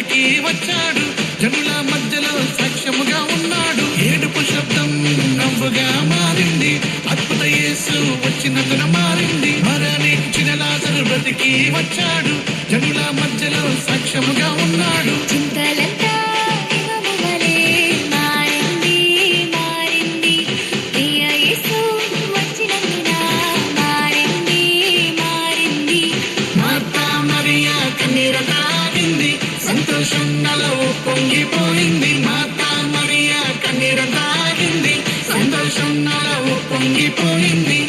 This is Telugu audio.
బ్రతికి వచ్చాడు, జనుల మధ్యలో సాక్ష్యముగా ఉన్నాడు. ఏడుపు శబ్దం నవ్వుగా మారింది, అద్భుత యేసు వచ్చినందున మారింది. మరణించిన లాజరు బ్రతికి వచ్చాడు, జనుల మధ్యలో సాక్ష్యముగా ఉన్నాడు. చింతలంతా ఇమమువలే మారింది మారింది, ప్రియ యేసు వచ్చినందున మారింది మారింది. మార్తా మరియా కన్నీరట ఆగింది, సంతోషం నాలో పొంగిపోయింది. మార్తా మరియా కన్నీరట ఆగింది, సంతోషం నాలో పొంగిపోయింది.